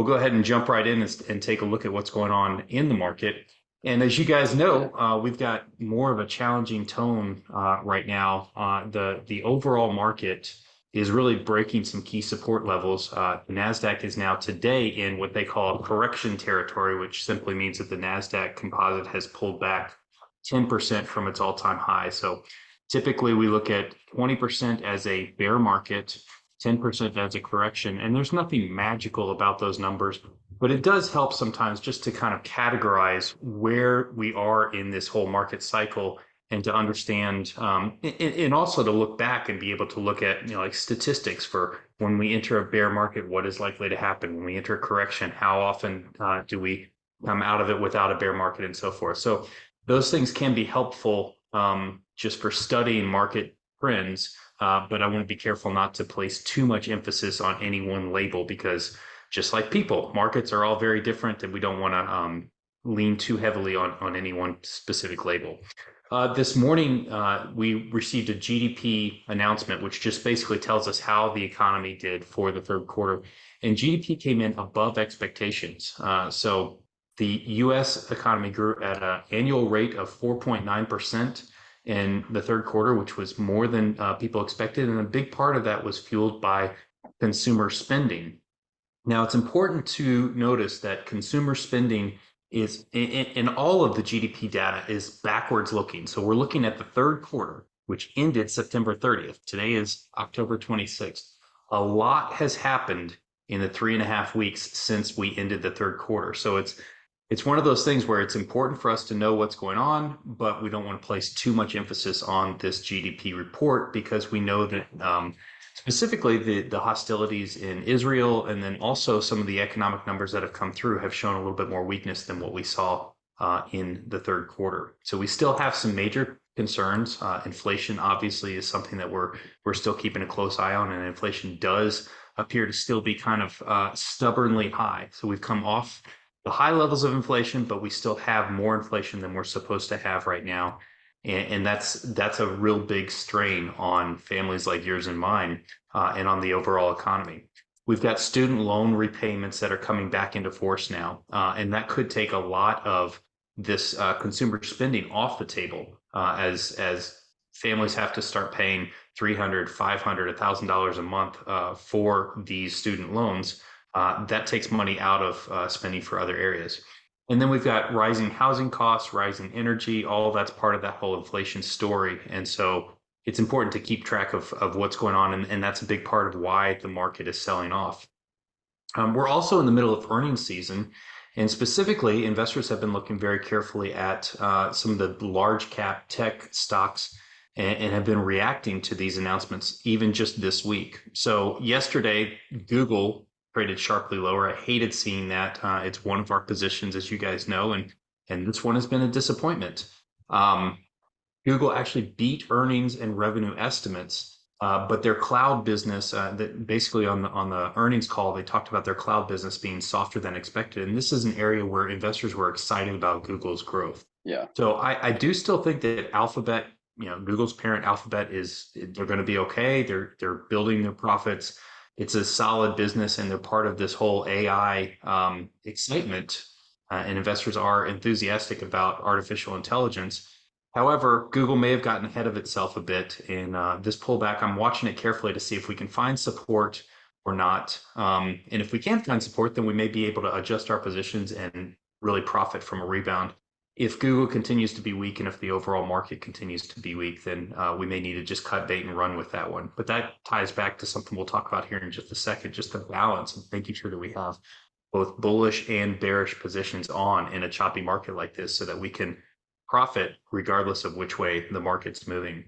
we'll go ahead and jump right in and take a look at what's going on in the market. And as you guys know, we've got more of a challenging tone right now. The overall market is really breaking some key support levels. The Nasdaq is now today in what they call correction territory, which simply means that the Nasdaq composite has pulled back 10% from its all-time high. So typically we look at 20% as a bear market, 10% as a correction, and there's nothing magical about those numbers, but it does help sometimes just to kind of categorize where we are in this whole market cycle and to understand, and also to look back and be able to look at, like statistics for when we enter a bear market, what is likely to happen? When we enter a correction, how often do we come out of it without a bear market and so forth? So those things can be helpful just for studying market trends, but I want to be careful not to place too much emphasis on any one label because just like people, markets are all very different and we don't want to lean too heavily on any one specific label. This morning, we received a GDP announcement, which just basically tells us how the economy did for the third quarter. And GDP came in above expectations. So the US economy grew at an annual rate of 4.9% in the third quarter, which was more than people expected. And a big part of that was fueled by consumer spending. Now, it's important to notice that consumer spending is in all of the GDP data is backwards looking. So we're looking at the third quarter, which ended September 30th. Today is October 26th. A lot has happened in the 3.5 weeks since we ended the third quarter. So it's one of those things where it's important for us to know what's going on, but we don't want to place too much emphasis on this GDP report because we know that specifically the hostilities in Israel and then also some of the economic numbers that have come through have shown a little bit more weakness than what we saw in the third quarter. So we still have some major concerns. Inflation obviously is something that we're still keeping a close eye on, and inflation does appear to still be kind of stubbornly high. So we've come off the high levels of inflation, but we still have more inflation than we're supposed to have right now. And that's a real big strain on families like yours and mine, and on the overall economy. We've got student loan repayments that are coming back into force now, and that could take a lot of this consumer spending off the table as families have to start paying $300, $500, $1,000 a month for these student loans. That takes money out of spending for other areas. And then we've got rising housing costs, rising energy, all of that's part of that whole inflation story. And so it's important to keep track of what's going on. And that's a big part of why the market is selling off. We're also in the middle of earnings season. And specifically, investors have been looking very carefully at some of the large cap tech stocks and have been reacting to these announcements even just this week. So yesterday, Google traded sharply lower. I hated seeing that. It's one of our positions, as you guys know, and this one has been a disappointment. Google actually beat earnings and revenue estimates, but their cloud business, that basically on the earnings call, they talked about their cloud business being softer than expected. And this is an area where investors were excited about Google's growth. Yeah. So I do still think that Alphabet, Google's parent Alphabet they're going to be okay. They're building their profits. It's a solid business, and they're part of this whole AI excitement, and investors are enthusiastic about artificial intelligence. However, Google may have gotten ahead of itself a bit in this pullback. I'm watching it carefully to see if we can find support or not. And if we can't find support, then we may be able to adjust our positions and really profit from a rebound. If Google continues to be weak and if the overall market continues to be weak, then we may need to just cut bait and run with that one. But that ties back to something we'll talk about here in just a second, just the balance and making sure that we have both bullish and bearish positions on in a choppy market like this so that we can profit regardless of which way the market's moving.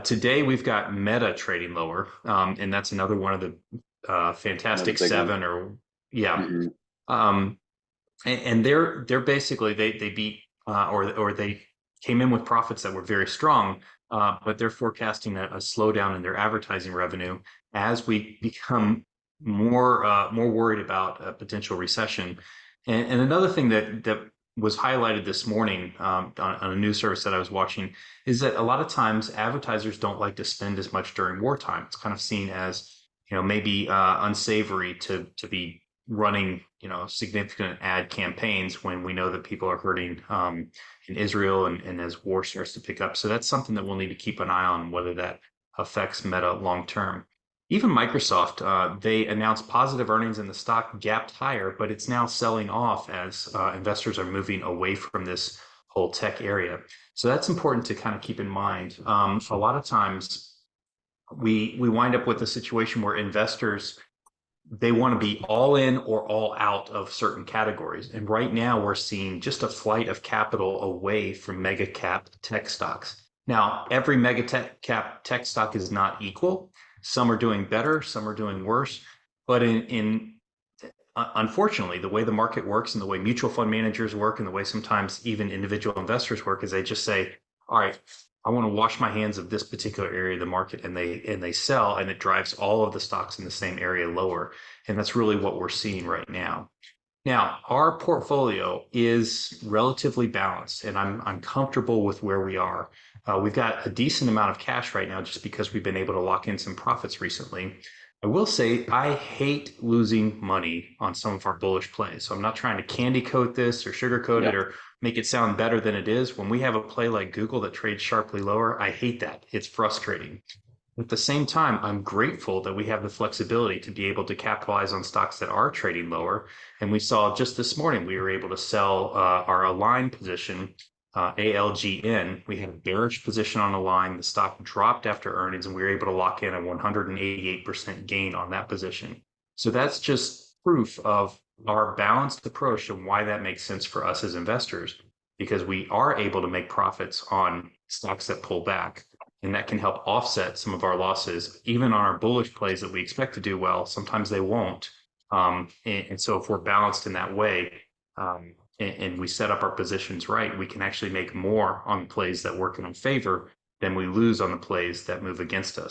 Today, we've got Meta trading lower, and that's another one of the Fantastic Seven or, yeah. Mm-hmm. And they're basically, they beat or they came in with profits that were very strong, but they're forecasting a slowdown in their advertising revenue as we become more worried about a potential recession. And another thing that was highlighted this morning on a news service that I was watching is that a lot of times advertisers don't like to spend as much during wartime. It's kind of seen as maybe unsavory to be running significant ad campaigns when we know that people are hurting in Israel and as war starts to pick up. So that's something that we'll need to keep an eye on, whether that affects Meta long term. Even Microsoft, they announced positive earnings and the stock gapped higher, but it's now selling off as investors are moving away from this whole tech area. So that's important to kind of keep in mind. A lot of times we wind up with a situation where investors, they want to be all in or all out of certain categories. And right now we're seeing just a flight of capital away from mega cap tech stocks. Now, every mega cap tech stock is not equal. Some are doing better, some are doing worse. But unfortunately, the way the market works and the way mutual fund managers work and the way sometimes even individual investors work is they just say, all right, I want to wash my hands of this particular area of the market, and they sell, and it drives all of the stocks in the same area lower. And that's really what we're seeing right now. Now, our portfolio is relatively balanced, and I'm comfortable with where we are. We've got a decent amount of cash right now just because we've been able to lock in some profits recently. I will say I hate losing money on some of our bullish plays. So I'm not trying to candy coat this or sugarcoat it or make it sound better than it is. When we have a play like Google that trades sharply lower, I hate that. It's frustrating. At the same time, I'm grateful that we have the flexibility to be able to capitalize on stocks that are trading lower. And we saw just this morning, we were able to sell our Align position, ALGN. We had a bearish position on Align. The stock dropped after earnings, and we were able to lock in a 188% gain on that position. So that's just proof of our balanced approach and why that makes sense for us as investors, because we are able to make profits on stocks that pull back. And that can help offset some of our losses, even on our bullish plays that we expect to do well. Sometimes they won't. And so if we're balanced in that way, and we set up our positions right, we can actually make more on plays that work in our favor than we lose on the plays that move against us.